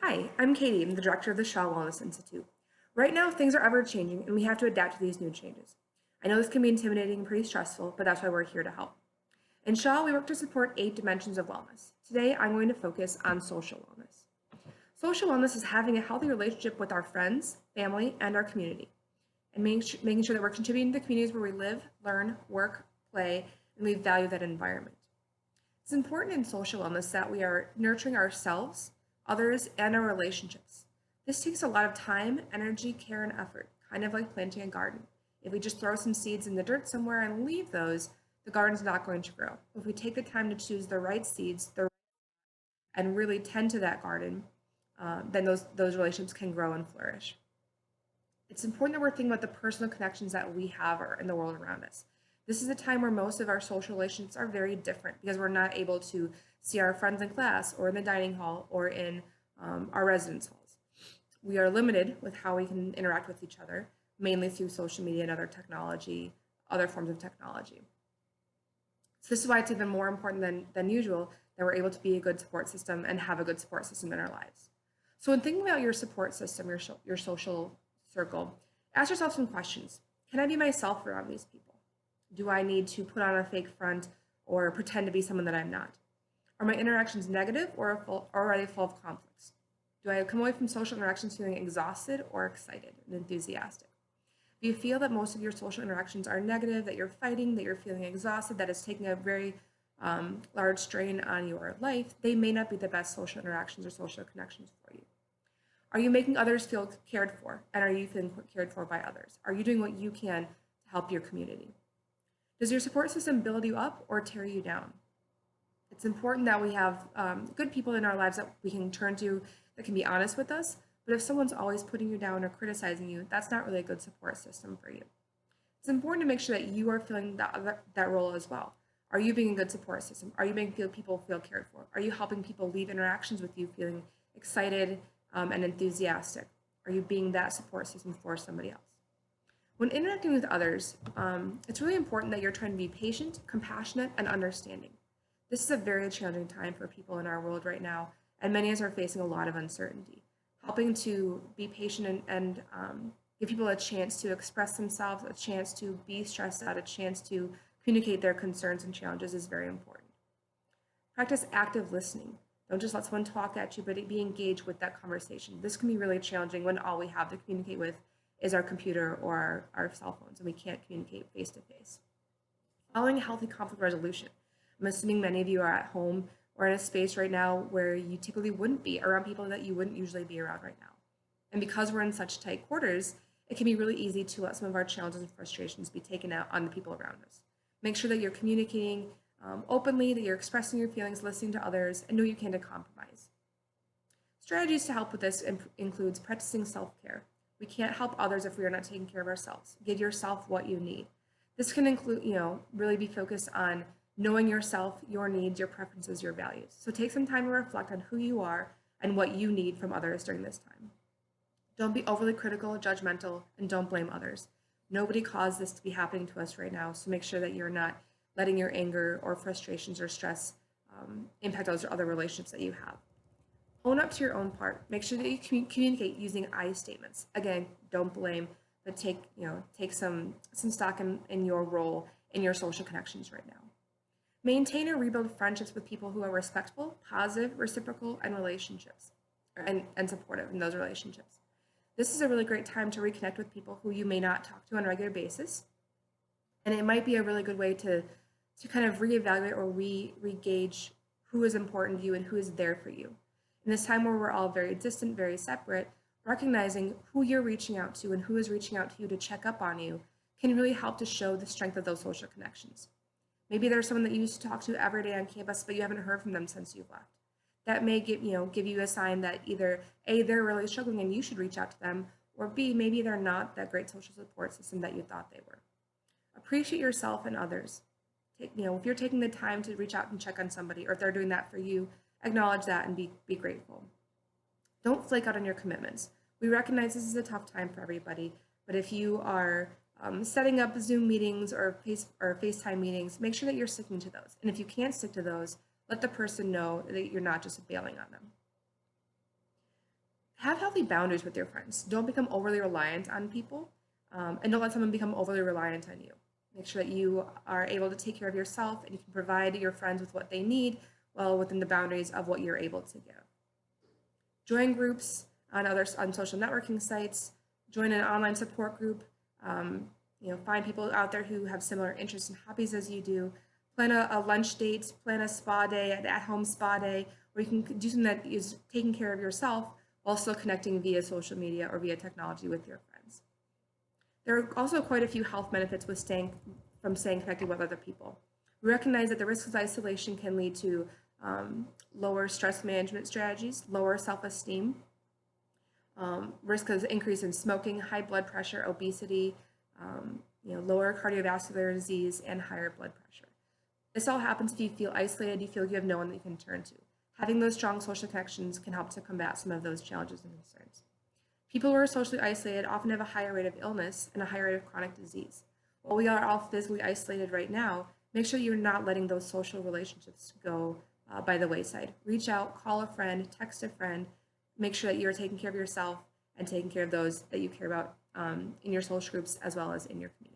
Hi, I'm Katie. I'm the director of the Shaw Wellness Institute. Right now, things are ever changing, and we have to adapt to these new changes. I know this can be intimidating and pretty stressful, but that's why we're here to help. In Shaw, we work to support 8 dimensions of wellness. Today, I'm going to focus on social wellness. Social wellness is having a healthy relationship with our friends, family, and our community, and making sure that we're contributing to the communities where we live, learn, work, play, and we value that environment. It's important in social wellness that we are nurturing ourselves, others, and our relationships. This takes a lot of time, energy, care, and effort, kind of like planting a garden. If we just throw some seeds in the dirt somewhere and leave those, the garden's not going to grow. If we take the time to choose the right seeds and really tend to that garden, then those relationships can grow and flourish. It's important that we're thinking about the personal connections that we have in the world around us. This is a time where most of our social relationships are very different because we're not able to see our friends in class or in the dining hall or in our residence halls. We are limited with how we can interact with each other, mainly through social media and other forms of technology. So this is why it's even more important than usual that we're able to be a good support system and have a good support system in our lives. So when thinking about your support system, your social circle, ask yourself some questions. Can I be myself around these people? Do I need to put on a fake front or pretend to be someone that I'm not? Are my interactions negative or are they full of conflicts? Do I come away from social interactions feeling exhausted or excited and enthusiastic? If you feel that most of your social interactions are negative, that you're fighting, that you're feeling exhausted, that it's taking a very large strain on your life, they may not be the best social interactions or social connections for you. Are you making others feel cared for? And are you feeling cared for by others? Are you doing what you can to help your community? Does your support system build you up or tear you down? It's important that we have good people in our lives that we can turn to that can be honest with us. But if someone's always putting you down or criticizing you, that's not really a good support system for you. It's important to make sure that you are filling that role as well. Are you being a good support system? Are you making people feel cared for? Are you helping people leave interactions with you feeling excited and enthusiastic? Are you being that support system for somebody else? When interacting with others, it's really important that you're trying to be patient, compassionate, and understanding. This is a very challenging time for people in our world right now, and many of us are facing a lot of uncertainty. Helping to be patient and give people a chance to express themselves, a chance to be stressed out, a chance to communicate their concerns and challenges is very important. Practice active listening. Don't just let someone talk at you, but be engaged with that conversation. This can be really challenging when all we have to communicate with is our computer or our cell phones, and we can't communicate face to face. Following healthy conflict resolution. I'm assuming many of you are at home or in a space right now where you typically wouldn't be around people that you wouldn't usually be around right now. And because we're in such tight quarters, it can be really easy to let some of our challenges and frustrations be taken out on the people around us. Make sure that you're communicating openly, that you're expressing your feelings, listening to others, and do what you can to compromise. Strategies to help with this includes practicing self-care. We can't help others if we are not taking care of ourselves. Give yourself what you need. This can include, really be focused on knowing yourself, your needs, your preferences, your values. So take some time to reflect on who you are and what you need from others during this time. Don't be overly critical, judgmental, and don't blame others. Nobody caused this to be happening to us right now, so make sure that you're not letting your anger or frustrations or stress impact those other relationships that you have. Own up to your own part. Make sure that you communicate using I statements. Again, don't blame, but take some stock in your role in your social connections right now. Maintain or rebuild friendships with people who are respectful, positive, reciprocal, and supportive in those relationships. This is a really great time to reconnect with people who you may not talk to on a regular basis. And it might be a really good way to kind of reevaluate or re-gauge who is important to you and who is there for you. In this time where we're all very distant, very separate, recognizing who you're reaching out to and who is reaching out to you to check up on you can really help to show the strength of those social connections. Maybe there's someone that you used to talk to every day on campus, but you haven't heard from them since you've left. That may give you a sign that either A, they're really struggling and you should reach out to them, or B, maybe they're not that great social support system that you thought they were. Appreciate yourself and others. If you're taking the time to reach out and check on somebody, or if they're doing that for you, acknowledge that and be grateful. Don't flake out on your commitments. We recognize this is a tough time for everybody, but if you are setting up Zoom meetings or FaceTime meetings, make sure that you're sticking to those. And if you can't stick to those, let the person know that you're not just bailing on them. Have healthy boundaries with your friends. Don't become overly reliant on people, and don't let someone become overly reliant on you. Make sure that you are able to take care of yourself and you can provide your friends with what they need while within the boundaries of what you're able to give. Join groups on social networking sites. Join an online support group. Find people out there who have similar interests and hobbies as you do. Plan a lunch date. Plan a spa day, an at-home spa day, where you can do something that is taking care of yourself while still connecting via social media or via technology with your friends. There are also quite a few health benefits with staying connected with other people. We recognize that the risk of isolation can lead to lower stress management strategies, lower self-esteem, risk of increase in smoking, high blood pressure, obesity, lower cardiovascular disease, and higher blood pressure. This all happens if you feel isolated, you feel you have no one that you can turn to. Having those strong social connections can help to combat some of those challenges and concerns. People who are socially isolated often have a higher rate of illness and a higher rate of chronic disease. While we are all physically isolated right now, make sure you're not letting those social relationships go by the wayside. Reach out, call a friend, text a friend, make sure that you're taking care of yourself and taking care of those that you care about in your social groups as well as in your community.